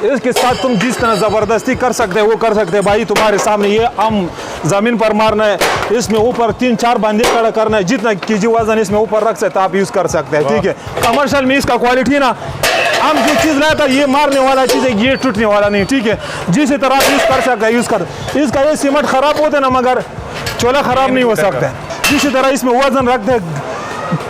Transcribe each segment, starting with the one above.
इसके साथ तुम जिस तरह ज़बरदस्ती कर सकते हैं वो कर सकते हैं भाई। तुम्हारे सामने ये हम ज़मीन पर मारना है, इसमें ऊपर 3-4 बंदे खड़ा करना है, जितना केजी वजन इसमें ऊपर रख सकते आप यूज़ कर सकते हैं। ठीक है, कमर्शियल में इसका क्वालिटी ना, हम जो चीज़ लाया था ये मारने वाला चीज़ है, ये टूटने वाला नहीं। ठीक है, जिस तरह आप यूज़ कर सकते हैं यूज़ कर। इसका ये सीमेंट ख़राब होता है ना, मगर चोला ख़राब नहीं हो सकता है। जिस तरह इसमें वजन रखते हैं,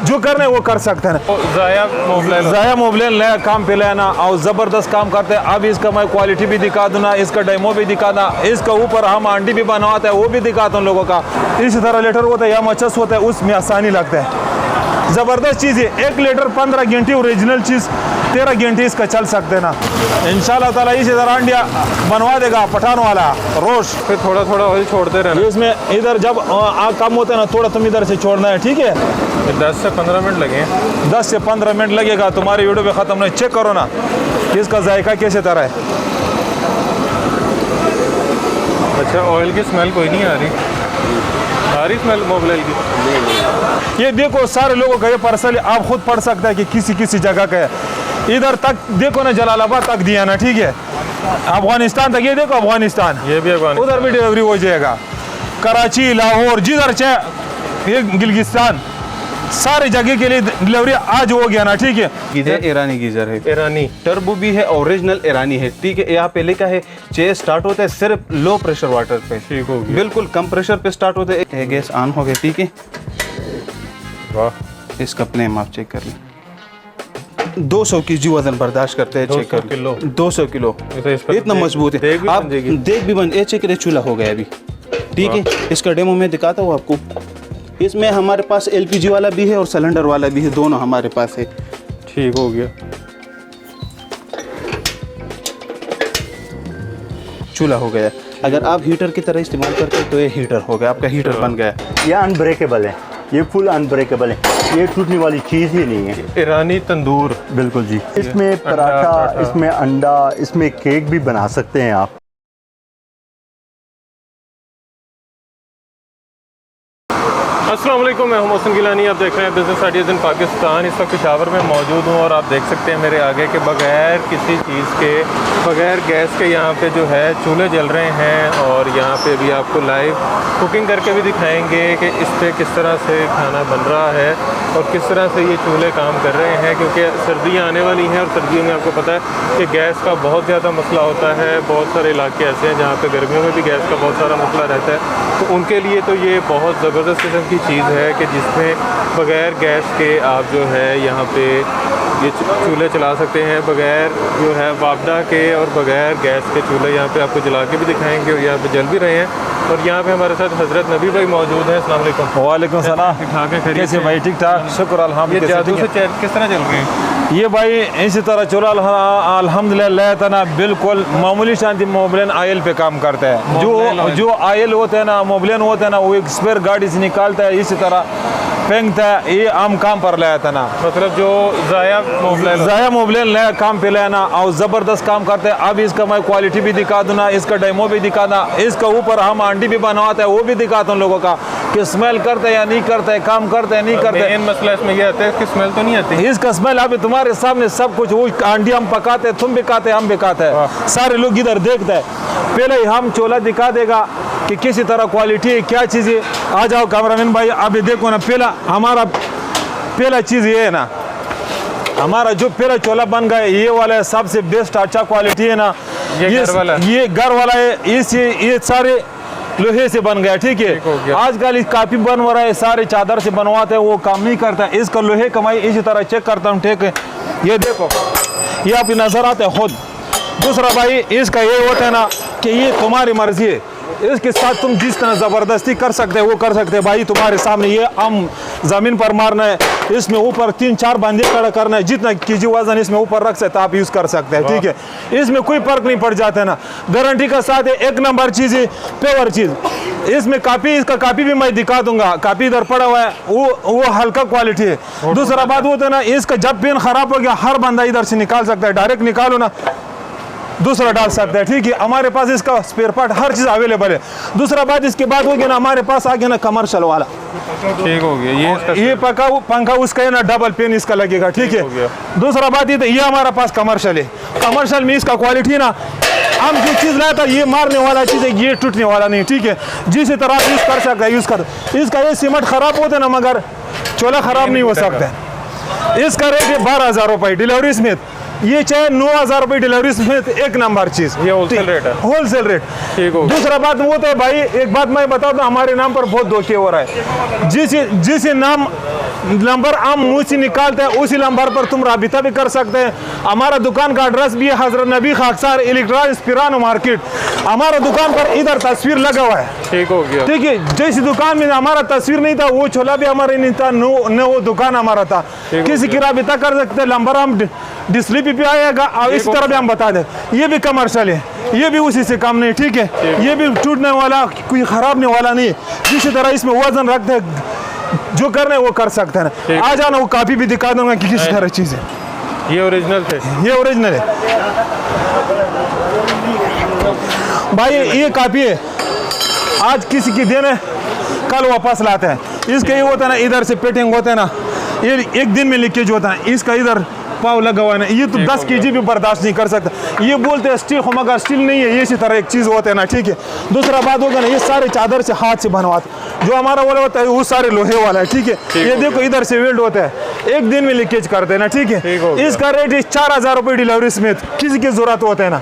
जो करने वो कर सकते हैं। ज़ाया मोबाइल नया काम पे लेना और ज़बरदस्त काम करते हैं। अब इसका मैं क्वालिटी भी दिखा दूँ ना, इसका डेमो भी दिखाना, इसका ऊपर हम आंटी भी बनवाते हैं वो भी दिखाता हूँ लोगों का। इसी तरह लेटर होता है या मचस होता है, उसमें आसानी लगता है। ज़बरदस्त चीज़ है, 1 लीटर 15 घंटे ओरिजिनल चीज़ 13 घंटे इसका चल सकते हैं ना इंशाल्लाह ताला। इसी तरह अंडिया बनवा देगा पठान वाला रोश। फिर थोड़ा थोड़ा ऑयल छोड़ते रहना इसमें। इधर जब आग कम होता है ना, थोड़ा तुम इधर से छोड़ना है। ठीक है, 10 से 15 मिनट लगे। 10 से 15 मिनट लगेगा। तुम्हारी वीडियो पे ख़त्म नहीं, चेक करो ना कि इसका जायका कैसे तरह है। अच्छा, ऑयल की स्मेल कोई नहीं आ रही स्मेल मोबाइल की। ये देखो सारे लोगों का ये पार्सल आप खुद पढ़ सकते हैं कि किसी किसी जगह का है। इधर तक देखो ना, जलालाबाद तक दिया ना। ठीक है, अफगानिस्तान तक, ये देखो अफगानिस्तान, ये भी अफगानिस्तान, उधर भी डिलीवरी हो जाएगा। कराची, लाहौर, जिधर चाहे, ये गिलगिस्तान, सारे जगह के लिए डिलीवरी आज हो गया ना। ठीक है, गीजर ईरानी गीजर है, ईरानी टर्बो भी है, ओरिजिनल ईरानी है। ठीक है, यहाँ पे लिखा है चेयर स्टार्ट होता है सिर्फ लो प्रेशर वाटर पे। ठीक हो गया, बिल्कुल कम प्रेशर पे स्टार्ट होता है। गैस ऑन हो गया। ठीक है, वाह, इसका फ्लेम आप चेक कर लें। 200 केजी वजन बर्दाश्त करते हैं। चेक कर 200 किलो, इतना मजबूत है। आप देख भी बन, ये चेक करें, चूल्हा हो गया अभी। ठीक है, इसका डेमो मैं दिखाता हूँ आपको। इसमें हमारे पास LPG वाला भी है और सिलेंडर वाला भी है, दोनों हमारे पास है। ठीक हो गया, चूल्हा हो गया। अगर आप हीटर की तरह इस्तेमाल करते हैं तो ये हीटर हो गया, आपका हीटर बन गया। ये अनब्रेकेबल है, ये फुल अनब्रेकेबल है, ये टूटने वाली चीज़ ही नहीं है। ईरानी तंदूर, बिल्कुल जी। इसमें पराठा, इसमें अंडा, इसमें केक भी बना सकते हैं आप। अस्सलाम वालेकुम, मैं हूं मोहसिन गिलानी। आप देख रहे हैं बिज़नेस आइडियाज़ इन पाकिस्तान। इस वक्त पेशावर में मौजूद हूं और आप देख सकते हैं मेरे आगे के बगैर किसी चीज़ के, बगैर गैस के यहाँ पे जो है चूल्हे जल रहे हैं। और यहाँ पे भी आपको लाइव कुकिंग करके भी दिखाएंगे कि इस पर किस तरह से खाना बन रहा है और किस तरह से ये चूल्हे काम कर रहे हैं। क्योंकि सर्दियाँ आने वाली हैं और सर्दियों में आपको पता है कि गैस का बहुत ज़्यादा मसला होता है। बहुत सारे इलाके ऐसे हैं जहाँ पर गर्मियों में भी गैस का बहुत सारा मसला रहता है, तो उनके लिए तो ये बहुत ज़बरदस्त किस्म की चीज़ है कि जिसमें बग़ैर गैस के आप जो है यहाँ पे ये चूल्हे चला सकते हैं, बग़ैर जो है वापडा के और बग़ैर गैस के चूल्हे यहाँ पे आपको जला के भी दिखाएंगे और यहाँ पे जल भी रहे हैं। और यहाँ पे हमारे साथ हज़रत नबी भाई मौजूद हैं। अस्सलाम वालेकुम। वालेकुम सलाम। ठीक ठाक है, खैरियत कैसे भाई? ठीक ठाक, शुक्र अल्हम्दुलिल्लाह। जादू से किस तरह चल रहे हैं ये भाई? इसी तरह चूल्हा अल्हम्दुलिल्लाह तना बिल्कुल मामूली शांति मोबिलियन ऑयल पे काम करता है। जो ऑयल होता है ना, मोबिलियन होता है ना, वो एक स्पेयर गाड़ी से निकालता है, इसी तरह फेंकता है। ये आम काम पर लाया था ना, मतलब जो ज़ाया मोबिलियन नया काम पे लेना और ज़बरदस्त काम करते हैं। अब इसका मैं क्वालिटी भी दिखा दूँ ना, इसका डेमो भी दिखाना, इसका ऊपर हम आंटी भी बनवाते हैं वो भी दिखाता हूँ लोगों का कि स्मेल करते हैं या नहीं करते है, काम करते हैं नहीं करते। मेन मसला इसमें ये आता है कि स्मेल तो नहीं आती। इसका स्मेल अभी तुम्हारे सामने सब कुछ, वो आंटी हम पकाते हैं, तुम भी खाते हैं, हम भी खाते हैं, सारे लोग इधर देखते हैं। पहले ही हम चूल्हा दिखा देगा कि किसी तरह क्वालिटी है, क्या चीज़ है। आ जाओ कैमरामैन भाई, अभी देखो ना, पहला चीज़ ये है ना, हमारा जो पहला चूल्हा बन गया ये वाला है, सबसे बेस्ट अच्छा क्वालिटी है ना। ये घर वाला है, ये सारे लोहे से बन गया। ठीक है, आजकल काफी बन हो रहा है, सारे चादर से बनवाते हैं, वो काम नहीं करता है। इसका लोहे कमाई इसी तरह चेक करता हूँ। ठीक है, ये देखो, ये आपकी नजर आता है खुद। दूसरा भाई इसका ये होता है ना कि ये तुम्हारी मर्जी है, इसके साथ तुम जिस तरह ज़बरदस्ती कर सकते हैं वो कर सकते हैं भाई। तुम्हारे सामने ये हम ज़मीन पर मारना है, इसमें ऊपर 3-4 बंदे खड़ा करना है, जितना केजी वजन इसमें ऊपर रख सकते आप यूज़ कर सकते हैं। ठीक है, इसमें कोई फर्क नहीं पड़ जाता है ना, गारंटी का साथ है, 1 नंबर चीज़ है, प्योर चीज़। इसमें कापी, इसका कापी भी मैं दिखा दूंगा, कापी इधर पड़ा हुआ है, वो हल्का क्वालिटी है। दूसरा बात वो है ना, इसका जब पेन खराब हो गया हर बंदा इधर से निकाल सकता है, डायरेक्ट निकालो ना, दूसरा डाल सकते हैं, ठीक है। हमारे पास इसका स्पेयर पार्ट हर चीज़ अवेलेबल है। दूसरा बात इसके बाद हो गया ना, हमारे पास आ गया ना कमर्शियल वाला, ठीक हो गया। ये पंखा उसका है ना, डबल पेन इसका लगेगा, ठीक है। दूसरा बात ये हमारा पास कमर्शियल है। कमर्शियल में इसका क्वालिटी ना, हम जो चीज़ लाया था ये मारने वाला चीज़ है, ये टूटने वाला नहीं, ठीक है। जिस तरह आप यूज़ कर सकते हैं यूज़ कर। इसका ये सीमेंट खराब होता है ना, मगर चोला खराब नहीं हो सकता। इसका रेट है 12,000 रुपये डिलीवरी समेत। ये चाहे 9,000 रुपये डिलीवरी समेत, एक नंबर चीज़। ये होलसेल रेट है, होलसेल रेट, ठीक हो। दूसरा बात वो तो है भाई, एक बात मैं बता दूं, हमारे नाम पर बहुत धोखे हो रहा है। जिस नंबर हम मुँह से निकालते हैं उसी नंबर पर तुम राबिता भी कर सकते हैं। हमारा दुकान का एड्रेस भी है हजरत नबी खाकसार इलेक्ट्रॉनिक्स पिरानो मार्केट। हमारा दुकान पर इधर तस्वीर लगा हुआ है, ठीक हो गया, ठीक है। जैसी दुकान में हमारा तस्वीर नहीं था, वो छोला भी हमारे नहीं था, न वो दुकान हमारा था। किसी की राबिता कर सकते हैं, नंबर हम डिस्प्ले पे आएगा और इस तरह भी हम बता दें। ये भी कमर्शियल है, ये भी उसी से कम नहीं, ठीक है। ये भी टूटने वाला, कोई खराब नहीं वाला नहीं। जिस तरह इसमें वजन रखते हैं, जो करना है वो कर सकते हैं। आ जाना, वो काफी भी दिखा दूंगा कि किस तरह चीज़ है। ये ओरिजिनल थे, ये ओरिजिनल है भाई। ये काफी है, आज किसी की देन है, कल वापस लाते हैं। इसका ये होता है ना, इधर से पेटिंग होता है ना, ये एक दिन में लीकेज होता है। इसका इधर पाव लगा हुआ है ना, ये तो 10 kg भी बर्दाश्त नहीं कर सकता। ये बोलते हैं स्टील हो, मगर स्टील नहीं है, ये इसी तरह एक चीज़ होता है ना, ठीक है। दूसरा बात होगा ना, ये सारे चादर से हाथ से बनवाते, जो हमारा वाला होता है वो सारे लोहे वाला है, ठीक है। ये देखो इधर से वेल्ड होता है, एक दिन में लीकेज करते हैं ना, ठीक है। इसका रेट है 4,000 रुपये डिलीवरी समेत, किसी की जरूरत होता है ना।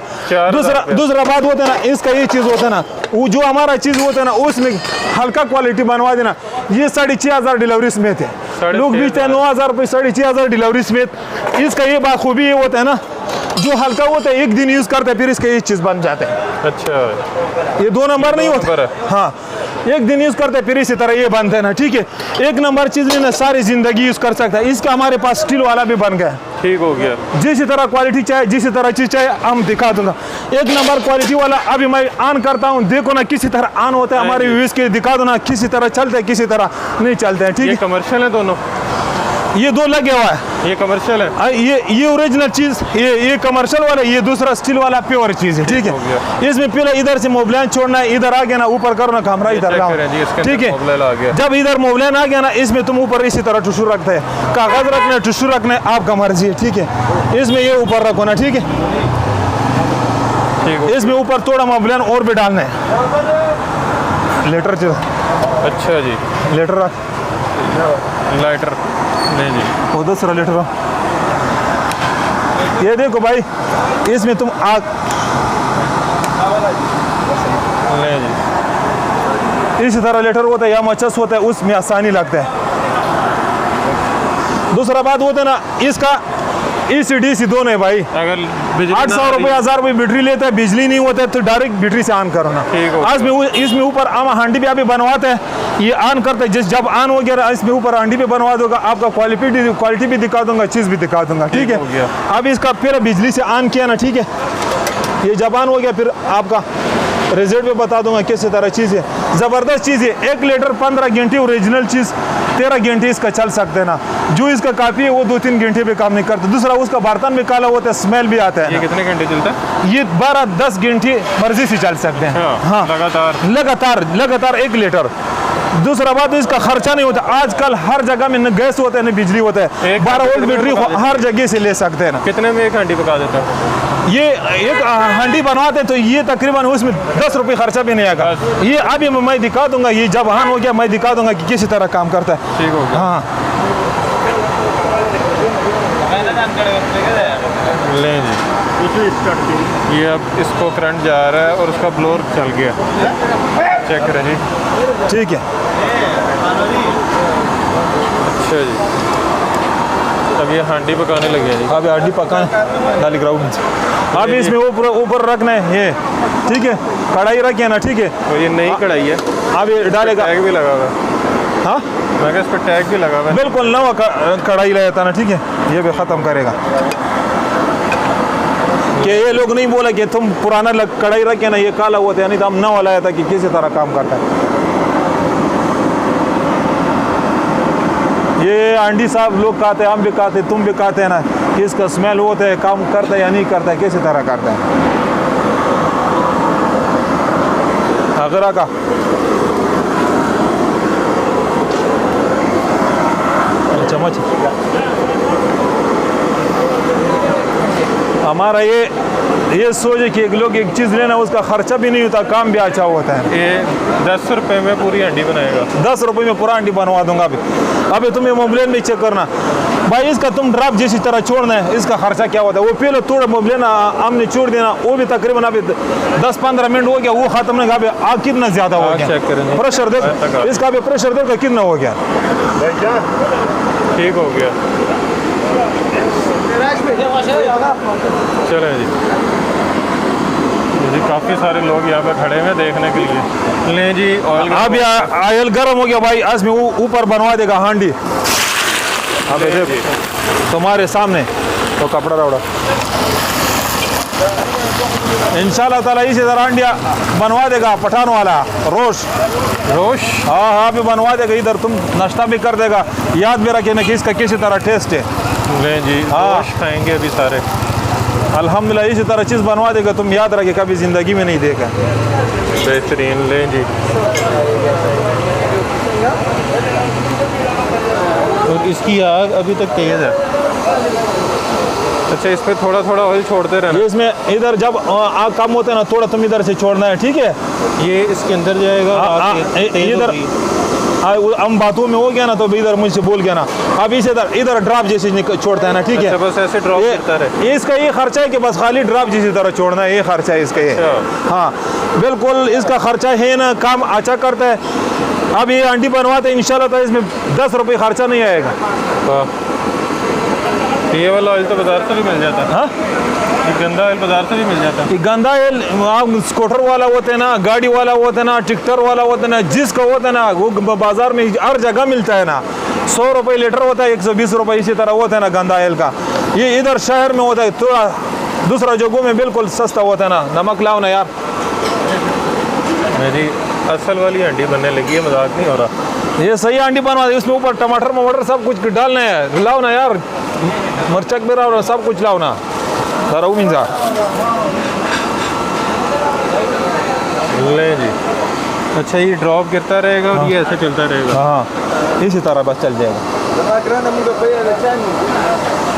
दूसरा बात होता है ना, इसका ये चीज़ होता है ना, वो जो हमारा चीज़ होता है ना, उसमें हल्का क्वालिटी बनवा देना। ये 6,500 डिलीवरी समेत है। लोग बेचते हैं 9,000 रुपये, 6,500 डिलीवरी समेत। इसका ये बात खूबी ये होता है ना, जो हल्का होता है एक दिन यूज़ करता है, फिर इसका ये चीज़ बन जाता है। अच्छा, ये 2 नंबर नहीं होता, हाँ, एक दिन यूज़ करते हैं फिर इसी तरह ये बनता है ना, ठीक है। एक नंबर चीज़ नहीं ना, सारी ज़िंदगी यूज़ कर सकता है। इसका हमारे पास स्टील वाला भी बन गया, ठीक हो गया। जिस तरह क्वालिटी चाहे, जिस तरह चीज़ चाहे, हम दिखा दूंगा। एक नंबर क्वालिटी वाला अभी मैं ऑन करता हूँ, देखो ना किसी तरह ऑन होता है, हमारे व्यूज़ के दिखा दो ना, किसी तरह चलते हैं, किसी तरह नहीं चलते हैं, ठीक है। कमर्शियल है दोनों, ये 2 लगे हुआ है। ये कमर्शियल है, ये ओरिजिनल चीज़, ये कमर्शियल वाला, ये दूसरा स्टील वाला प्योर चीज़ है, ठीक है। इसमें पहले इधर से मोबलाइन छोड़ना है, इधर आ गया ना, ऊपर करो ना कैमरा, इधर लाओ, ठीक है। जब इधर मोबलाइन आ गया ना, इसमें तुम ऊपर इसी तरह टिश्यू रखते हैं, कागज रखना है, टिश्यू रखना है, आपका मर्जी है, ठीक है। इसमें ये ऊपर रखो ना, ठीक है। इसमें ऊपर थोड़ा मोबलाइन और भी डालना है। लेटर चलो, अच्छा जी, लेटर रख, लाइटर नहीं जी, वो दूसरा लेटर। ये देखो भाई, इसमें तुम आग नहीं जी, इसी तरह लेटर होता है या मचस होता है, उसमें आसानी लगता है। दूसरा बात होता है ना, इसका ECDC दोनों है भाई। अगर 800 रुपये 1,000 रुपये बैटरी लेता है, बिजली नहीं होता है, तो डायरेक्ट बैटरी से ऑन करो ना। आज में इसमें ऊपर हम हांडी पे अभी बनवाते हैं, ये ऑन करते हैं। जब ऑन हो गया, इसमें ऊपर हांडी पे बनवा दूंगा, आपका क्वालिटी भी दिखा दूंगा, चीज़ भी दिखा दूंगा, ठीक है। अब इसका फिर बिजली से ऑन किया ना, ठीक है। ये जब ऑन हो गया, फिर आपका रिजल्ट भी बता दूंगा किस तरह चीज़ है, ज़बरदस्त चीज़ है। 1 लीटर 15 घंटे ओरिजिनल चीज़, 13 घंटे इसका चल सकते हैं ना। जो इसका काफ़ी है वो 2-3 घंटे भी काम नहीं करता। दूसरा उसका बर्तन भी काला होता है, स्मेल भी आता है। ये कितने घंटे चलता है? ये 12-10 घंटे मर्जी से चल सकते हैं, हाँ, लगातार 1 लीटर। दूसरा बात, इसका खर्चा नहीं होता। आजकल हर जगह में न गैस होता है न बिजली होता है, 12 वोल्ट बैटरी हर जगह से ले सकते हैं ना। कितने में एक हांडी पका देता है? ये एक हांडी बनवाते हैं तो ये तकरीबन उसमें 10 रुपये खर्चा भी नहीं आएगा। ये अभी मैं दिखा दूंगा, ये जब ऑन हो गया मैं दिखा दूंगा कि किसी तरह काम करता है, ठीक हो गया। हाँ, ले जी, ये अब इसको करंट जा रहा है और उसका ब्लोअर चल गया, चेक करें जी, ठीक है। अच्छा जी, अब ये हांडी पकाने लगे हैं जी। अभी हांडी पकाने डाली ग्राउंड, अभी इसमें ऊपर रखना है ये, ठीक है। कढ़ाई रखिए ना, ठीक है। और ये नई कढ़ाई है, अभी डालेगा, टैग भी लगा हुआ है, हाँ, मैं इस पर टैग भी लगा हुआ है, बिल्कुल नवा कढ़ाई लाया था ना, ठीक है। ये भी ख़त्म करेगा कि ये लोग नहीं बोला कि तुम पुराना कढ़ाई रखे ना, ये काला हुआ था, नहीं तो हम नवा लाया था कि किसी तरह काम करता है। ये आंटी साहब लोग कहते हैं, हम भी कहते हैं, तुम भी कहते हैं ना कि इसका स्मेल होता है, काम करता है या नहीं करता है, किसी तरह करता है। आगरा का चम्मच। हमारा ये सोचे कि एक लोग एक चीज़ लेना उसका खर्चा भी नहीं होता, काम भी अच्छा होता है। ये 10 रुपए में पूरी हंडी बनाएगा। 10 रुपए में पूरा हंडी बनवा दूंगा। अभी तुम्हें मोबाइल में चेक करना भाई, इसका तुम ड्राप जैसी तरह छोड़ना है, इसका खर्चा क्या होता है। वो पहले थोड़ा मोबाइल ना हमने छोड़ देना, वो भी तकरीबन अभी 10-15 मिनट हो गया, वो खत्म नहीं। अभी आग कितना ज्यादा हो गया, प्रेशर देखो इसका, अभी प्रेशर देखो कितना हो गया। ठीक हो गया, चलें जी। काफ़ी सारे लोग यहाँ पे खड़े हैं देखने के लिए। लें जी ऑयल। अब ऑयल गर्म हो गया भाई, आज में ऊपर बनवा देगा हांडी। अब देखो तुम्हारे सामने तो कपड़ा रौड़ा इंशाल्लाह ताला इसी तरह हांडिया बनवा देगा पठान वाला रोश। हाँ हाँ भी बनवा देगा, इधर तुम नाश्ता भी कर देगा। याद भी रखे ना कि इसका किसी तरह टेस्ट है। लें जी रोश खाएंगे अभी सारे अल्हम्दुलिल्लाह, इसी तरह चीज़ बनवा देगा, तुम याद रखे कभी ज़िंदगी में नहीं देखा। बेहतरीन। लें जी, और इसकी आग अभी तक तेज़ है। अच्छा, इस पर थोड़ा थोड़ा ऑयल छोड़ते रहना। ये इसमें इधर जब आग कम होता है ना, थोड़ा तुम इधर से छोड़ना है, ठीक है। ये इसके अंदर जाएगा इधर हम बातों में हो गया ना, तो इधर मुझसे बोल गया ना। अब इसे इधर ड्रॉप जैसे छोड़ता है ना, ठीक है। अच्छा, बस ऐसे ड्रॉप करता रहे। इसका ये खर्चा है कि बस खाली ड्रॉप जैसी तरह छोड़ना है, ये खर्चा है इसका। ये हाँ बिल्कुल इसका खर्चा है ना, काम अच्छा करता है। अब ये अंडी बनवाते हैं इंशाल्लाह, तो इसमें 10 रुपये खर्चा नहीं आएगा। ये वाला ऑयल तो बाजार से भी मिल जाता है। हाँ, ये गंदा ऑयल बाजार से भी मिल जाता है। ये गंदा ऑयल स्कूटर वाला होता है ना, गाड़ी वाला होता है ना, ट्रैक्टर वाला होता है ना, जिसका होता है ना, वो बाजार में हर जगह मिलता है ना। 100 रुपये लीटर होता है, 120 रुपये इसी तरह होता है ना गंदा ऑयल का। ये इधर शहर में होता है, थोड़ा दूसरा जगहों में बिल्कुल सस्ता होता है ना। नमक लाओ ना यार। मेरी असल वाली हंडी बनने लगी है, मजाक नहीं हो रहा। ये सही अंडी बनवा दे, इसमें ऊपर टमाटर मटर सब कुछ डालना है। लाओ ना यार, मरचक भी लाओ ना, सब कुछ लाओ ना। जरा मिंजा ले जी। अच्छा, ये ड्रॉप गिरता रहेगा और ये ऐसे चलता रहेगा। हाँ इसी तरह बस चल जाएगा।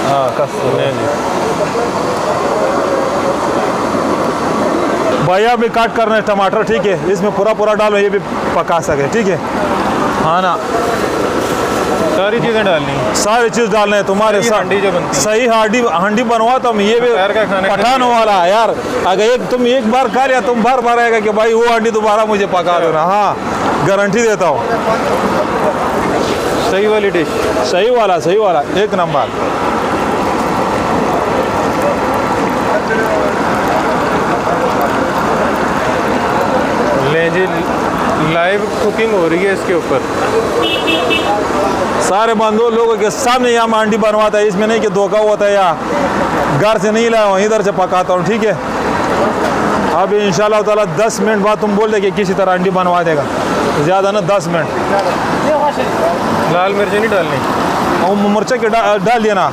हाँ कस ले जी। भैया भी काट करना है टमाटर, ठीक है। इसमें पूरा डालो, ये भी पका सके, ठीक है। हाँ ना, सारी चीज़ें डालनी है, सारी चीज़ डालना है तुम्हारे साथ। हंडी जो बनती है सही हंडी बनवाता हूँ। ये भी पठान वाला यार, अगर तुम एक बार खा लिया, तुम बार बार आएगा कि भाई वो हंडी दोबारा मुझे पका देना। हाँ गारंटी देता हूँ। सही वाली डिश, सही वाला एक नंबर। ले जी, लाइव कुकिंग हो रही है इसके ऊपर। सारे बंदो लोगों के सामने यहाँ हांडी बनवाता है, इसमें नहीं कि धोखा होता है या घर से नहीं लाया हूँ, इधर से पकाता हूँ, ठीक है। अब इंशाल्लाह ताला 10 मिनट बाद तुम बोल दे कि किसी तरह हांडी बनवा देगा, ज़्यादा ना 10 मिनट। लाल मिर्च नहीं डालनी और मिर्च के डाल देना।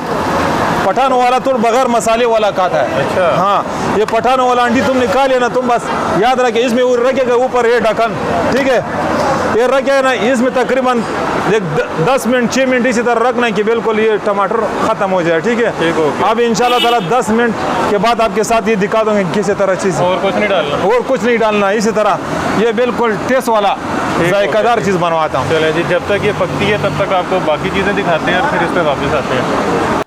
पठान वाला तो बगैर मसाले वाला खाता है। अच्छा। हाँ, ये पठान वाला अंडी तुम निकाल लेना, तुम बस याद रखे इसमें वो रखेगा ऊपर ये ढक्कन, ठीक है। ये रखे ना, इसमें तकरीबन 10 मिनट 6 मिनट इसी तरह रखना है कि बिल्कुल ये टमाटर ख़त्म हो जाए, ठीक है। ठीक हो गया। अब इंशाल्लाह ताला 10 मिनट के बाद आपके साथ ये दिखा दूँगे किसी तरह चीज़, और कुछ नहीं डालना, और कुछ नहीं डालना। इसी तरह ये बिल्कुल टेस्ट वाला जायकादार चीज़ बनवाता हूँ। चलें जी, जब तक ये पकती है तब तक आपको बाकी चीज़ें दिखाते हैं और फिर इस पर वापस आते हैं।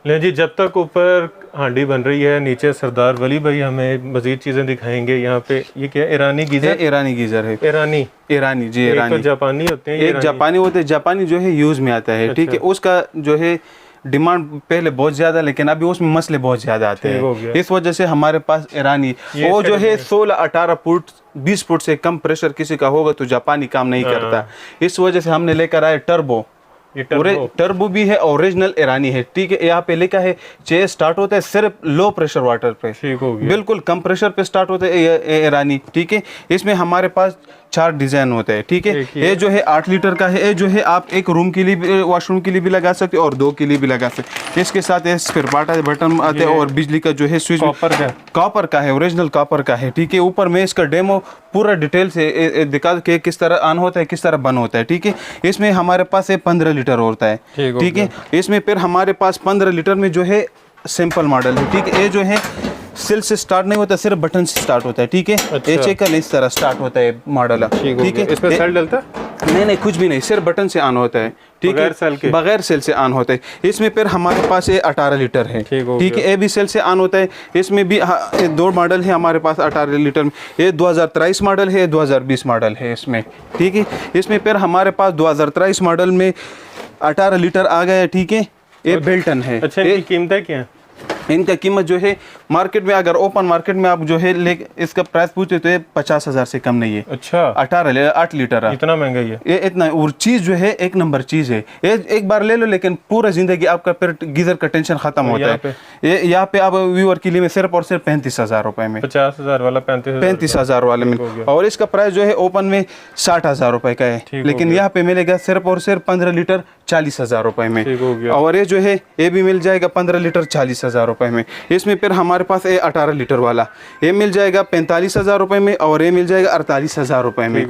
लें जी, जब तक ऊपर हांडी बन रही है, नीचे सरदार वली भाई हमें मज़ीद चीज़ें दिखाएंगे। यहाँ पे ये क्या ईरानी गीज़र? ईरानी गीज़र है। ईरानी जी, ईरानी। तो जापानी होते हैं, एक जापानी होते हैं। जापानी जो है यूज़ में आता है, ठीक है। उसका जो है डिमांड पहले बहुत ज़्यादा, लेकिन अभी उसमें मसले बहुत ज़्यादा आते हैं। इस वजह से हमारे पास ईरानी वो जो है 16-18 फुट 20 फुट से कम प्रेशर किसी का होगा तो जापानी काम नहीं करता। इस वजह से हमने लेकर आए टर्बो टर्बो भी है, ओरिजिनल ईरानी है, ठीक है। यहाँ पे लिखा है ये स्टार्ट होता है सिर्फ लो प्रेशर वाटर पे, ठीक हो गया। बिल्कुल कम प्रेशर पे स्टार्ट होता है ये ईरानी, ठीक है। इसमें हमारे पास 4 डिजाइन होते हैं, ठीक है। ये जो है 8 लीटर का है, ये जो है आप एक रूम के लिए वॉशरूम के लिए भी लगा सकते हो और 2 के लिए भी लगा सकते हो। इसके साथ ये फिर बटन आते हैं और बिजली का जो है स्विच कॉपर का है, ओरिजिनल कॉपर का है, ठीक है। ऊपर में इसका डेमो पूरा डिटेल से दिखा के किस तरह ऑन होता है, किस तरह बंद होता है, ठीक है। इसमें हमारे पास 15 लीटर होता है, ठीक है। इसमें फिर हमारे पास 15 लीटर में जो है सिंपल मॉडल है, ठीक है। ये जो है सेल से स्टार्ट नहीं होता, सिर्फ बटन से स्टार्ट होता है, ठीक है। ये चेक कर इस तरह स्टार्ट होता है मॉडल, ठीक है। इसमें सेल डलता है? नहीं, कुछ भी नहीं, सिर्फ बटन से ऑन होता है, ठीक है, बगैर सेल से ऑन होता है। इसमें फिर हमारे पास ये 18 लीटर है, ठीक है। ये भी सेल से ऑन होता है। इसमें भी 2 मॉडल है हमारे पास 18 लीटर में, ये 2023 मॉडल है, 2020 मॉडल है इसमें, ठीक है। इसमें फिर हमारे पास 2023 मॉडल में 18 लीटर आ गया है, ठीक है। ये बेल्टन है। अच्छा, इनकी कीमतें क्या है? इनका कीमत जो है मार्केट में, अगर ओपन मार्केट में आप जो है इसका प्राइस पूछते तो ये 50,000 से कम नहीं है। अच्छा, 8 लीटर है, इतना महंगा ही है ये, इतना। और चीज जो है एक नंबर चीज है, ये एक बार ले लो लेकिन पूरा जिंदगी आपका फिर गीजर का टेंशन खत्म होता है। ये यहाँ पे आप व्यूअर के लिए सिर्फ और सिर्फ 35,000 रुपए में, 50,000 वाला 35,000 वाले में। और इसका प्राइस जो है ओपन में 60,000 रुपए का है, लेकिन यहाँ पे मिलेगा सिर्फ और सिर्फ 15 लीटर 40,000 रुपए में। और ये जो है ये भी मिल जाएगा 15 लीटर 40,000 रुपए में। इसमें फिर हमारे पास ये 18 लीटर वाला ये मिल जाएगा 45,000 रुपए में, और ये मिल जाएगा 48,000 रुपए में,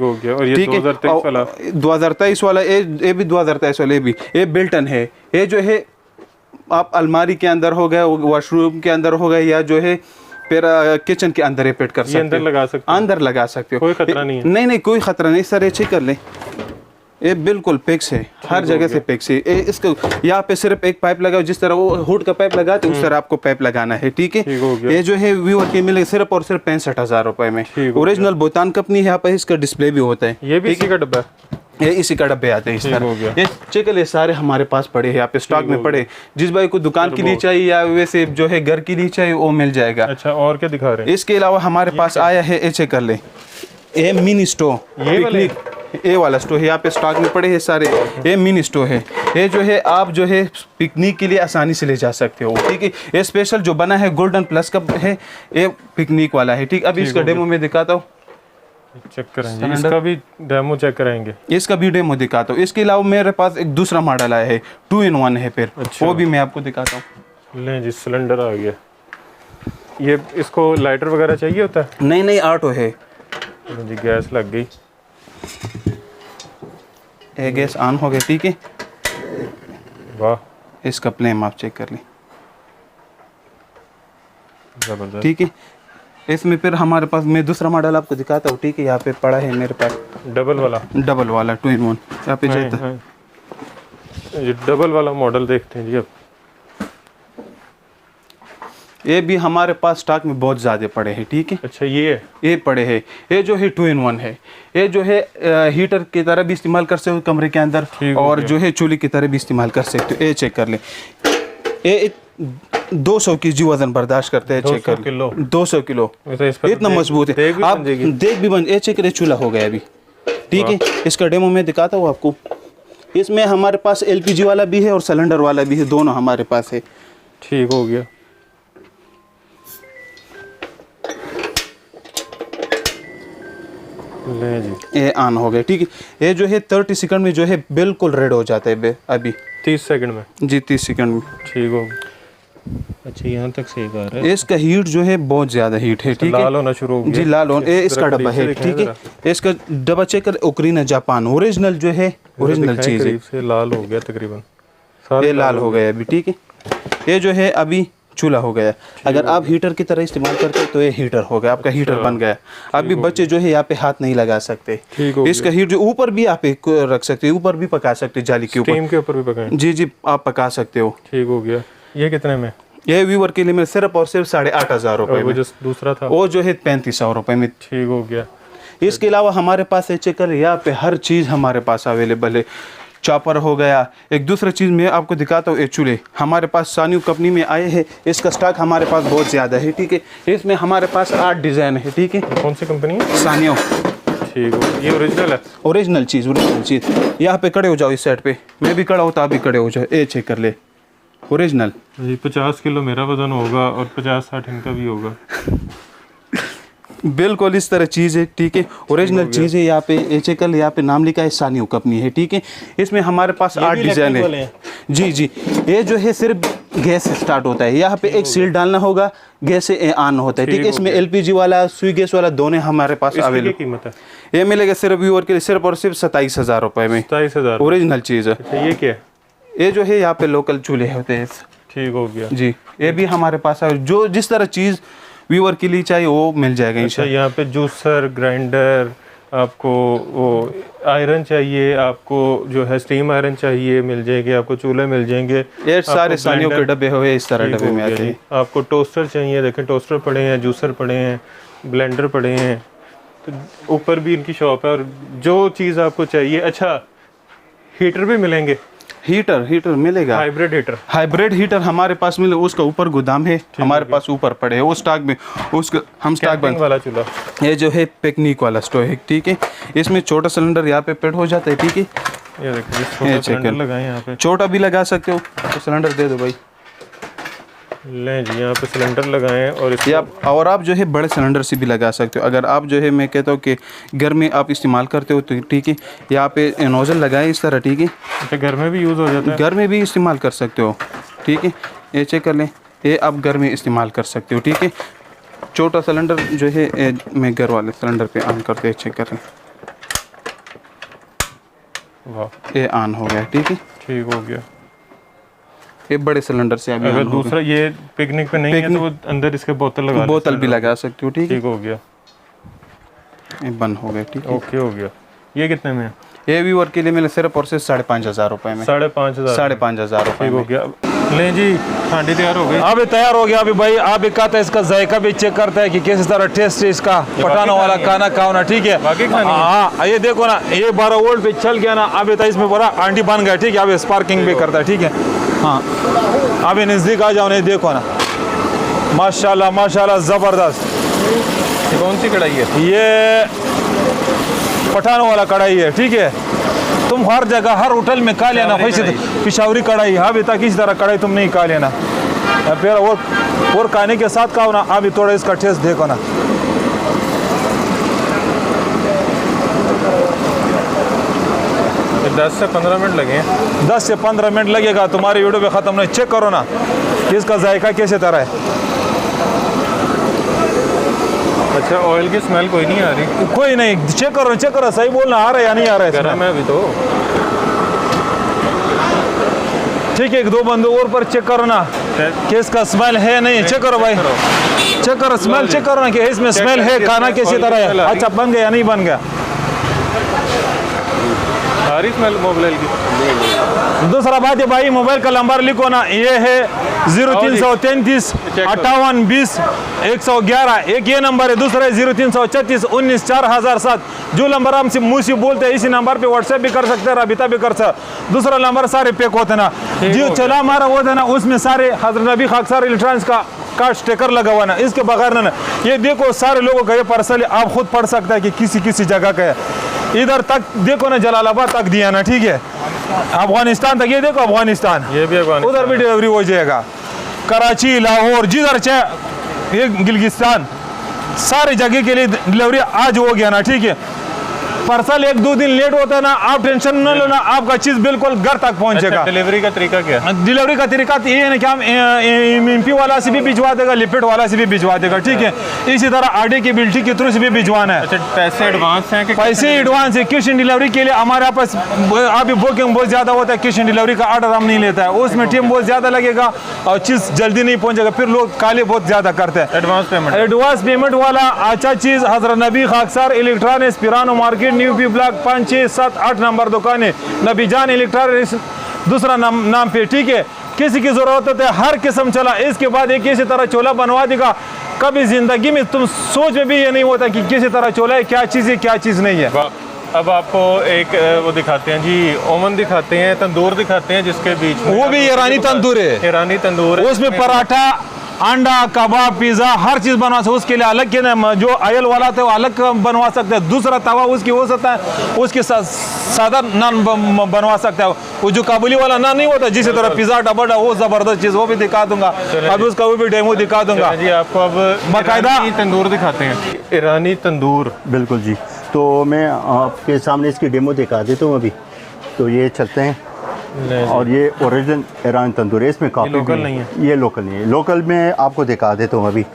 ठीक है। 2023 वाला ये भी 2023 वाला ये बेल्टन है। ये जो है आप अलमारी के अंदर हो गया, वॉशरूम के अंदर हो गया, या जो है फिर किचन के अंदर फिट कर सकते हो, अंदर लगा सकते हो, कोई खतरा नहीं है। नहीं, कोई खतरा नहीं सर, ये चेक कर ले, ये बिल्कुल फिक्स है, हर जगह से फिक्स है। इसको यहाँ पे सिर्फ एक पाइप लगाओ, जिस तरह वो हुड का पाइप लगाते उस तरह आपको पाइप लगाना है, ठीक है। ये जो है व्यूअर के मिलेगा सिर्फ और सिर्फ 65,000 रुपए में। ओरिजिनल बोतान कंपनी है, यहाँ पे इसका डिस्प्ले भी होता है। ये भी इसी का डब्बा है, ये इसी का डब्बे आते हैं इस तरह। ये चिकन सारे हमारे पास पड़े हैं, यहाँ पे स्टॉक में पड़े। जिस भाई को दुकान के लिए चाहिए या वैसे जो है घर के लिए चाहिए वो मिल जाएगा। अच्छा, और क्या दिखा रहे हैं? इसके अलावा हमारे पास आया है, ये चेक कर ले, ये मिनी स्टोव, ये वाला स्टोव है, यहाँ पे स्टॉक में पड़े हैं सारे। ये मिनी स्टोव है, ये जो है आप जो है पिकनिक के लिए आसानी से ले जा सकते हो, ठीक है। ये स्पेशल जो बना है गोल्डन प्लस का है, ये पिकनिक वाला है, ठीक। अभी इसका डेमो में दिखाता हूँ, चेक करेंगे, इसका भी डेमो चेक कराएंगे, इसका भी डेमो दिखाता हूँ। इसके अलावा मेरे पास एक दूसरा मॉडल आया है, 2 in 1 है फिर। अच्छा, वो भी मैं आपको दिखाता हूँ। ले जी, सिलेंडर आ गया। ये इसको लाइटर वगैरह चाहिए होता है? नहीं, ऑटो है जी। गैस लग गई, ये गैस ऑन हो गया, ठीक है। वाह, इसका फ्लेम आप चेक कर लें, जबरदस्त, ठीक है। इसमें फिर हमारे पास मैं दूसरा मॉडल आपको दिखाता हूँ, ठीक है। यहाँ पे पड़ा है मेरे पास डबल वाला 2 in 1 यहाँ पे जाता है। ये डबल वाला मॉडल देखते हैं जी। अब ये भी हमारे पास स्टॉक में बहुत ज़्यादा पड़े हैं, ठीक है। अच्छा, ये पड़े हैं। ये जो है 2 in 1 है, ये जो है हीटर की तरह भी इस्तेमाल कर सकते हो कमरे के अंदर, और जो है चूल्हे की तरह भी इस्तेमाल कर सकते हो। ये चेक कर ले, ये 200 kg वजन बर्दाश्त करते हैं, चेक कर लो, 200 किलो, इतना मजबूत है। आप देख भी बन, ये चेक करे चूल्हा हो गया अभी, ठीक है। इसका डेमो मैं दिखाता हूँ आपको। इसमें हमारे पास LPG वाला भी है और सिलेंडर वाला भी है, दोनों हमारे पास है, ठीक हो गया। ले जी, ये ऑन हो गया, ठीक है। ये जो है 30 सेकंड में जो है बिल्कुल रेड हो जाता है अभी 30 सेकंड में जी, 30 सेकंड में, ठीक हो गया। अच्छा, यहाँ तक सही कह रहे हैं। इसका हीट जो है बहुत ज्यादा हीट है, ठीक है, लाल होना शुरू हो गया जी, लाल होना। ये इसका डब्बा है, ठीक है। इसका डब्बा चेक कर, ओकरीना जापान ओरिजिनल जो है, ओरिजिनल चीज है। से लाल हो गया तकरीबन, ये लाल हो गया अभी, ठीक है। ये जो है अभी चूल्हा हो गया। अगर आप हीटर की तरह इस्तेमाल करते हो तो ये हीटर हो गया, आपका हीटर बन गया। अभी बच्चे जो है यहाँ पे हाथ नहीं लगा सकते। इसका हीट जो ऊपर भी आप रख सकते हो, ऊपर भी पका सकते हो, जाली के ऊपर भी पकाएं जी, आप पका सकते हो। ठीक हो गया। ये कितने में? ये व्यूअर के लिए मैं सिर्फ और सिर्फ 8,500 रुपए में। दूसरा था वो जो है 3500 रुपए में, ठीक हो गया। इसके अलावा हमारे पास चेक कर, यहाँ पे हर चीज़ हमारे पास अवेलेबल है। चॉपर हो गया। एक दूसरा चीज़ मैं आपको दिखाता हूँ, ये चूल्हे हमारे पास सानियो कंपनी में आए हैं। इसका स्टॉक हमारे पास बहुत ज़्यादा है, ठीक है। इसमें हमारे पास 8 डिज़ाइन है, ठीक है। कौन सी कंपनी है? सानियो। ठीक हो, ये ओरिजिनल है। ओरिजिनल चीज़, ओरिजिनल चीज़। यहाँ पे खड़े हो जाओ इस साइड पे, मैं भी खड़ा होता, आप भी खड़े हो जाओ, ये चेक कर ले, ओरिजिनल। जी 50 किलो मेरा वजन होगा और 50-60 इनका भी होगा। बिल्कुल इस तरह चीज़ है, ठीक है, ओरिजिनल चीज़ है। यहाँ पे ये चेक कर ले, यहाँ पे नाम लिखा है सानियो कंपनी है, ठीक है। इसमें हमारे पास 8 डिज़ाइन है। जी जी, ये जो है सिर्फ गैस से स्टार्ट होता है। यहाँ पे एक सील डालना होगा, गैस से ऑन होता है, ठीक है। इसमें LPG वाला, स्विच गैस वाला दोनों हमारे पास अवेलेबल। कीमत है ये मिलेगा सिर्फ व्यूअर के लिए सिर्फ और सिर्फ 27,000 रुपये में। 27,000 ओरिजिनल चीज़ है। अच्छा, ये क्या है? ये जो है यहाँ पे लोकल चूल्हे होते हैं। ठीक हो गया जी, ये भी हमारे पास है, जो जिस तरह चीज़ व्यूअर के लिए चाहिए वो मिल जाएगा। अच्छा, यहाँ पे जूसर, ग्राइंडर, आपको वो आयरन चाहिए, आपको जो है स्टीम आयरन चाहिए मिल जाएगी, आपको चूल्हे मिल जाएंगे। ये सारे सानियों के डब्बे हुए इस तरह डब्बे में आते हैं। आपको टोस्टर चाहिए, देखें टोस्टर पड़े हैं, जूसर पड़े हैं, ब्लेंडर पड़े हैं, तो ऊपर भी इनकी शॉप है और जो चीज़ आपको चाहिए। अच्छा, हीटर भी मिलेंगे? हीटर मिलेगा, हाइब्रिड हीटर हमारे पास मिले, उसका ऊपर गोदाम है हमारे पास, ऊपर पड़े है वो स्टॉक में, उसका हम स्टॉक बंद वाला चूल्हा। ये जो है पिकनिक वाला स्टोव है, ठीक है। इसमें छोटा सिलेंडर यहाँ पे फिट हो जाता है, ठीक है। ये देखिए सिलेंडर लगाएं, यहाँ पे छोटा भी लगा सकते हो, तो सिलेंडर दे दो भाई। लें जी, यहाँ पे सिलेंडर लगाएं और आप जो है बड़े सिलेंडर से भी लगा सकते हो। अगर आप जो है, मैं कहता हूँ कि घर में आप इस्तेमाल करते हो तो ठीक है, यहाँ पे नोजल लगाएं इस तरह, ठीक है। अच्छा, घर में भी यूज़ हो जाता है? घर में भी इस्तेमाल कर सकते हो, ठीक है। ये चेक कर लें, ये आप घर में इस्तेमाल कर सकते हो, ठीक है। छोटा सिलेंडर जो है मैं घर वाले सिलेंडर पे ऑन करते हैं, चेक कर लें, वाह, ये ऑन हो गया, ठीक है। ठीक हो गया। ये बड़े सिलेंडर से अभी अगर दूसरा ये पिकनिक पे नहीं है तो वो अंदर इसके बोतल भी लगा सकते हो, ठीक है। ठीक हो गया, ये बंद हो गया, ठीक है। ओके हो गया। ये कितने में है? ये व्यूअर के लिए मिले सिर्फ और सिर्फ 5,500 रुपये में। 5,500 रुपये हो गया। लें जी, हांडी तैयार हो गई। अभी तैयार हो गया। अभी भाई आप एक कहता है, इसका जायका भी चेक करता है कि किस तरह टेस्ट है इसका, पटाना वाला खाना खाना, ठीक है। हाँ, ये देखो ना, ये 12 वोल्ट पे चल गया ना, अभी तो इसमें बड़ा आंटी बन गया, ठीक है। अभी स्पार्किंग भी करता है, ठीक है। हाँ, अभी नज़दीक आ जाओ, नहीं देखो ना, माशाल्लाह माशाल्लाह ज़बरदस्त। ये कौन सी कढ़ाई है? ये पठानों वाला कढ़ाई है, ठीक है। तुम हर जगह हर होटल में खा लेना, पिशावरी कढ़ाई। अभी तक इस तरह कढ़ाई तुम नहीं खा लेना, फिर और खाने के साथ खाओ ना। अभी थोड़ा इसका टेस्ट देखो ना। ये 10 से 15 मिनट लगे, 10 से 15 मिनट लगेगा तुम्हारी वीडियो पे ख़त्म नहीं। चेक करो ना कि इसका जायका कैसे तरह है। अच्छा, ऑयल की स्मेल कोई नहीं आ रही? कोई नहीं, चेक करो सही बोलना, आ रहा है या नहीं आ रहा है? गरम है अभी तो, ठीक है। एक दो बंदों और पर चेक करो ना कि इसका स्मेल है नहीं। चेक करो भाई, चेक करो स्मेल, चेक करो ना कि इसमें स्मेल है, खाना कैसी तरह है। अच्छा, बन गया नहीं बन गया? सारी स्मेल मोबाइल की। दूसरा बात है भाई, मोबाइल का नंबर लिखो ना, ये है 0333 58 20 111, एक ये नंबर है। दूसरा है 0336 19 4007। जो नंबर हमसे मुँह से बोलते हैं, इसी नंबर पे व्हाट्सएप भी कर सकते हैं, रबिता भी कर सकते। दूसरा नंबर सारे पैक होते ना, जो चला हमारा वो था ना, उसमें सारे हज़रत नबी खाकसार इलेक्ट्रॉनिक्स का स्टिकर लगा हुआ ना, इसके बगैर ना। ये देखो सारे लोगों का ये पार्सल आप खुद पढ़ सकता है कि किसी जगह का है। इधर तक देखो ना, जलालाबाद तक दिया ना, ठीक है। अफगानिस्तान तक, ये देखो अफगानिस्तान, ये भी अफगानिस्तान, उधर भी डिलीवरी हो जाएगा। कराची, लाहौर, जिधर चाहे, ये गिलगिस्तान, सारी जगह के लिए डिलीवरी आज हो गया ना, ठीक है। पार्सल 1-2 दिन लेट होता है ना, आप टेंशन न लो ना, आपका चीज़ बिल्कुल घर तक पहुंचेगा। अच्छा, डिलीवरी का तरीका क्या है? डिलीवरी का तरीका ये है ना कि हम MP वाला से भी भिजवा देगा, लिपिड वाला से भी भिजवा देगा, ठीक है। इसी तरह RD की बिल्टी के थ्रू से भी भिजवाना है। अच्छा, पैसे एडवांस हैं कि पैसे एडवांस है? कैश ऑन डिलीवरी के लिए हमारे पास अभी बुकिंग बहुत ज़्यादा होता है। कैश ऑन डिलीवरी का ऑर्डर हम नहीं लेता है, उसमें टाइम बहुत ज़्यादा लगेगा और चीज़ जल्दी नहीं पहुँचेगा, फिर लोग काले बहुत ज़्यादा करते हैं। एडवांस पेमेंट वाला अच्छा चीज़ हज़रत Nabi Khaksar electronics, Pirano market, new P block 5, 6, 7, 8 number दुकान है, नबी जान इलेक्ट्रॉनिक्स दूसरा नाम पे, ठीक है। किसी की ज़रूरत होता है हर किस्म चला। इसके बाद एक किसी तरह चोला बनवा देगा। कभी ज़िंदगी में तुम सोच में भी ये नहीं होता कि किसी तरह चोला है, क्या चीज़ है क्या चीज़ नहीं है। अब आपको एक वो दिखाते हैं जी, ओवन दिखाते हैं, तंदूर दिखाते हैं, जिसके बीच में वो भी ईरानी तंदूर है, ईरानी तंदूर है, उसमें पराठा अंडा कबाब पिज़्ज़ा हर चीज़ बनवा सकते, उसके लिए अलग के ना जो ऑयल वाला था वो अलग बनवा सकते हैं, दूसरा तवा उसकी हो सकता है उसके सादा नान बनवा सकता है, वो जो काबुली वाला नान नहीं होता जिसी तरह पिज़्ज़ा डबल वो ज़बरदस्त चीज़ वो भी दिखा दूंगा, अभी उसका वो भी डेमो दिखा दूंगा जी। आपको अब बाकायदा ईरानी तंदूर दिखाते हैं, ईरानी तंदूर। बिल्कुल जी। तो मैं आपके सामने इसकी डेमो दिखा देता हूँ अभी। तो ये चलते हैं और ये ओरिजिनल ईरानी तंदूर है, इसमें काफ़ी लोकल नहीं है, ये लोकल नहीं है। लोकल में आपको दिखा देता हूँ अभी।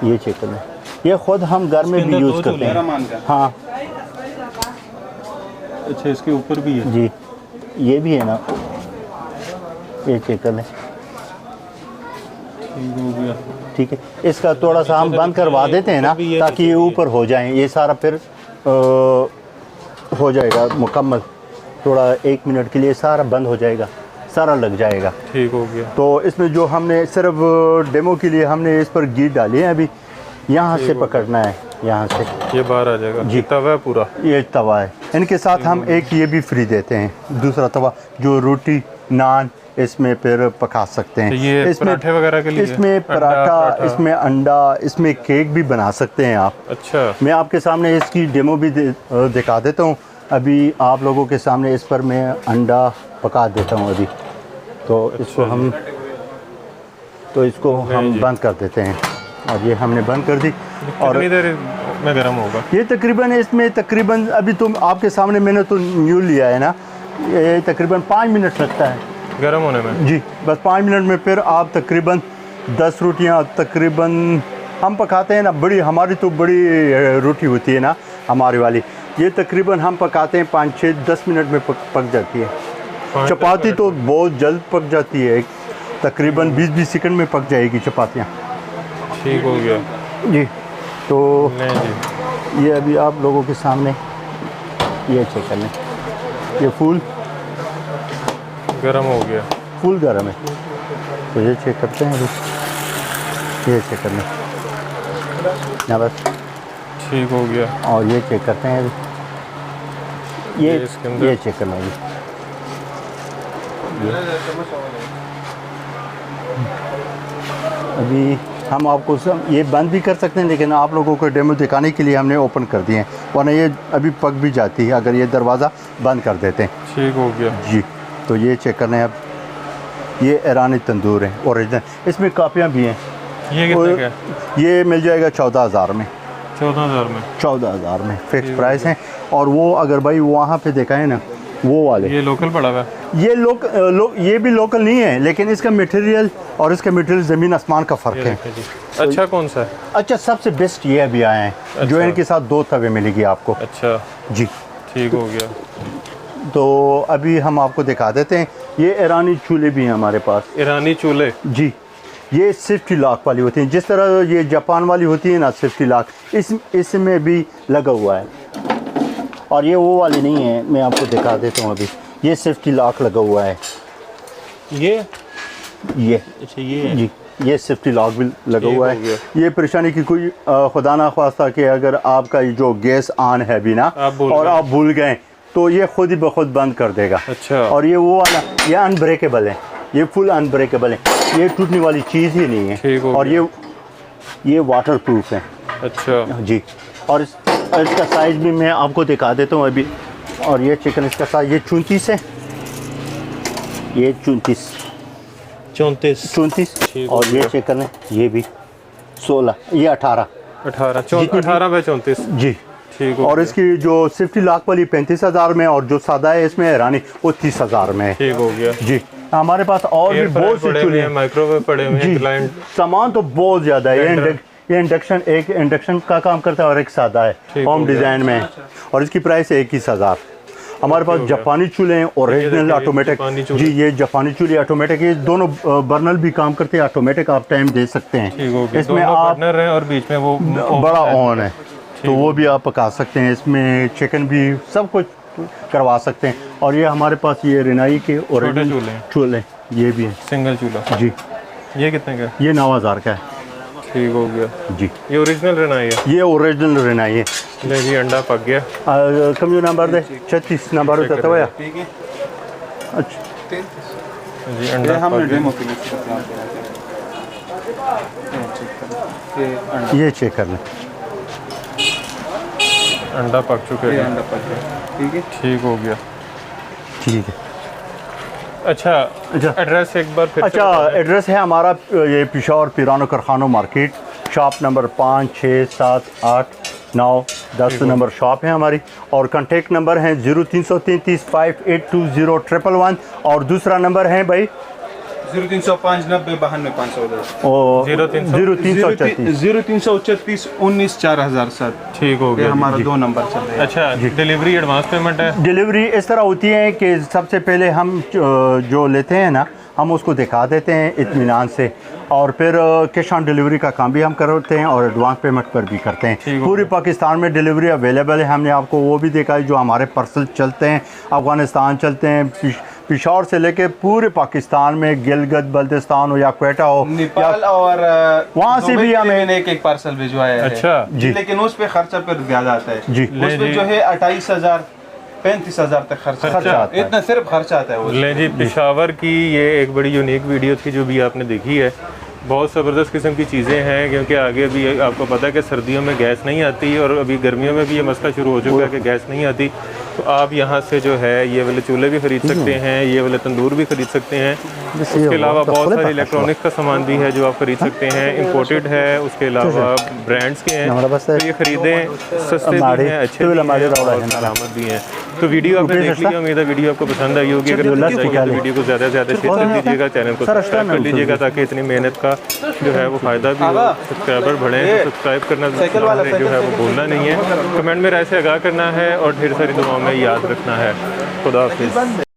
ये चिकन है, ये खुद हम घर में भी यूज़ करते हैं। हाँ अच्छा, इसके ऊपर भी है जी, ये भी है ना, ये चिकन है। ठीक है, इसका थोड़ा सा हम बंद करवा देते हैं ना ताकि ये ऊपर हो जाए, ये सारा फिर हो जाएगा मुकम्मल। थोड़ा 1 मिनट के लिए सारा बंद हो जाएगा, सारा लग जाएगा। ठीक हो गया। तो इसमें जो हमने सिर्फ डेमो के लिए हमने इस पर घी डाली है, अभी यहाँ से पकड़ना है, यहाँ से ये बाहर आ जाएगा जी। तवा है पूरा, ये तवा है। इनके साथ हम एक ये भी फ्री देते हैं, दूसरा तवा जो रोटी नान इसमें फिर पका सकते हैं। तो ये इसमें पराठे वगैरह के लिए, इसमें पराठा, इसमें अंडा, इसमें केक भी बना सकते हैं आप। अच्छा, मैं आपके सामने इसकी डेमो भी दिखा देता हूँ अभी आप लोगों के सामने। इस पर मैं अंडा पका देता हूँ अभी। तो इसको हम बंद कर देते हैं और ये हमने बंद कर दी। और कितनी देर में गर्म होगा ये तकरीबन, इसमें तकरीबन अभी तुम आपके सामने मैंने तो न्यू लिया है ना, ये तकरीबन 5 मिनट लगता है गर्म होने में जी। बस 5 मिनट में फिर आप तकरीबन 10 रोटियां तकरीबन हम पकाते हैं ना, बड़ी हमारी तो बड़ी रोटी होती है ना हमारी वाली, ये तकरीबन हम पकाते हैं 5, 6, 10 मिनट में पक जाती है। चपाती तो बहुत जल्द पक जाती है, तकरीबन 20-20 सेकंड में पक जाएगी चपातियाँ। ठीक हो गया जी। तो नहीं जी, ये अभी आप लोगों के सामने ये चेक कर लें, ये फुल गर्म हो गया, फुल गर्म है। तो ये चेक करते हैं अभी, ये चेक कर लें ना बस। ठीक हो गया। और ये चेक करते हैं अभी, ये चेक करना है अभी हम आपको सब ये बंद भी कर सकते हैं, लेकिन आप लोगों को डेमो दिखाने के लिए हमने ओपन कर दिए हैं, वरना ये अभी पक भी जाती है अगर ये दरवाज़ा बंद कर देते हैं। ठीक हो गया जी। तो ये चेक करना है अब, ये ईरानी तंदूर है ओरिजिनल, इसमें कापियाँ भी हैं। ये कितने का है? ये मिल जाएगा 14,000 में। 14,000 में? 14,000 में फिक्स प्राइस है। और वो अगर भाई वहाँ पे देखा है ना वो वाले, ये लोकल पड़ा हुआ है? ये ये भी लोकल नहीं है, लेकिन इसका मटेरियल और इसका मटेरियल ज़मीन आसमान का फ़र्क है। अच्छा कौन सा है? अच्छा सबसे बेस्ट ये अभी आए हैं। अच्छा। जो इनके साथ 2 तवे मिलेगी आपको। अच्छा जी। ठीक हो गया। तो अभी हम आपको दिखा देते हैं, ये ईरानी चूल्हे भी हैं हमारे पास। ईरानी चूल्हे? जी। ये सेफ्टी लॉक वाली होती हैं, जिस तरह ये जापान वाली होती है ना सेफ्टी लॉक, इसमें भी लगा हुआ है। और ये वो वाली नहीं है, मैं आपको दिखा देता हूँ अभी, ये सेफ्टी लॉक लगा हुआ है। ये अच्छा ये जी, ये सेफ्टी लॉक भी लगा हुआ है। ये परेशानी की कोई खुदा ना ख्वास्ता कि अगर आपका जो गैस ऑन है भी ना और आप भूल गए तो ये खुद ही बखुद बंद कर देगा। अच्छा। और ये वो वाला, ये अनब्रेकेबल है, ये फुल अनब्रेकेबल है, ये टूटने वाली चीज़ ही नहीं है। और ये वाटर प्रूफ है। अच्छा जी। और इसका साइज़ भी मैं आपको दिखा देता हूँ अभी। और ये चिकन इसका साइज़ ये 34 है, ये 34 और ये चिकन है ये भी 16, ये 18 बाई 34 जी। ठीक। और इसकी जो सेफ्टी लॉक वाली 35,000 में और जो सादा है इसमें ईरानी वो 30,000 में है। ठीक हो गया जी। हमारे पास और भी बहुत से चूल्हे हैं, माइक्रोवेव पड़े हुए हैं, सामान तो बहुत ज़्यादा है। ये इंडक्शन, एक इंडक्शन का काम करता है और एक सादा है, होम डिज़ाइन में, और इसकी प्राइस है 21,000। हमारे पास जापानी चूल्हे हैं ओरिजिनल ऑटोमेटिक जी। ये जापानी चूल्हे ऑटोमेटिक, ये दोनों बर्नर भी काम करते हैं ऑटोमेटिक, आप टाइम दे सकते हैं। इसमें आप बर्नर है और बीच में वो बड़ा ऑन है, तो वो भी आप पका सकते हैं। इसमें चिकन भी सब कुछ करवा सकते हैं। और ये हमारे पास ये रिनाई के ओरिजिनल चूल्हे ये भी है, सिंगल चूल्हा जी। ये कितने का? ये 9,000 का है। ठीक हो गया जी। ये ओरिजिनल रिनाई है? ये ओरिजिनल रिनाई है। ले जी, अंडा पक गया। कम जो नंबर दे 36 नंबर होता है। अच्छा जी ये अंडा हमने पक गया। डेमो के लिए सिर्फ यहाँ पे रखे हैं। ये अंडा, ये चेक कर लें। अंडा पक चुके ये हैं। अंडा पक गया, ठीक है। ठीक हो गया। ठीक है। अच्छा अच्छा। एड्रेस एक बार फिर से अच्छा, बता दें। एड्रेस है हमारा ये पिशावर पिरानो कारखानो market, shop number 5, 6, 7, 8, 9, 10 number shop है हमारी। और कॉन्टेक्ट नंबर है 0333 5820 और दूसरा नंबर है भाई 0305 90 92 510 और 0334 0334 19 4007। ठीक हो ये गया। हमारा 2 नंबर चल रहा है। अच्छा डिलीवरी एडवांस पेमेंट है। डिलीवरी इस तरह होती है कि सबसे पहले हम जो लेते हैं ना, हम उसको दिखा देते हैं इत्मीनान से, और फिर कैश ऑन डिलीवरी का काम भी हम करते हैं और एडवांस पेमेंट पर भी करते हैं। पूरे पाकिस्तान में डिलीवरी अवेलेबल है। हमने आपको वो भी देखा है जो हमारे पार्सल चलते हैं, अफ़गानिस्तान चलते हैं, पिशावर से लेके पूरे पाकिस्तान में, गिलगित बल्तिस्तान हो या क्वेटा हो, नेपाल और वहाँ से दुबई भी के हमें- लिए मैंने एक पार्सल भिजवाया है। अच्छा जी। लेकिन उस पे खर्चा फिर ज्यादा आता है जी। उस पे जो है 28,000 35,000 तक खर्चा खर्चा आता है। इतना सिर्फ खर्चा आता है वो। ले जी पेशावर की ये एक बड़ी यूनिक वीडियो थी जो भी आपने देखी है। बहुत ज़बरदस्त किस्म की चीज़ें हैं, क्योंकि आगे भी आपको पता है कि सर्दियों में गैस नहीं आती और अभी गर्मियों में भी ये मसला शुरू हो चुका है कि गैस नहीं आती। तो आप यहाँ से जो है ये वाले चूल्हे भी ख़रीद सकते हैं, ये वाले तंदूर भी ख़रीद सकते हैं। उसके अलावा बहुत सारे इलेक्ट्रॉनिक्स का सामान भी है जो आप ख़रीद सकते हैं, इंपोर्टेड है। उसके अलावा ब्रांड्स के हैं, तो ये ख़रीदें, सस्ते भी हैं, अच्छे भी हैं और सलामत भी हैं। तो वीडियो आपने देख लिया, उम्मीद है वीडियो आपको पसंद आई होगी। अगर पसंद आई है तो वीडियो को ज़्यादा से ज़्यादा शेयर कर दीजिएगा, चैनल को सब्सक्राइब कर लीजिएगा ताकि इतनी मेहनत का जो है वो फ़ायदा भी हो, सब्सक्राइबर बढ़े। तो सब्सक्राइब करना जो है वो भूलना नहीं है, कमेंट में राय से आगाह करना है और ढेर सारी दुआओं में याद रखना है। खुदा हाफिज़।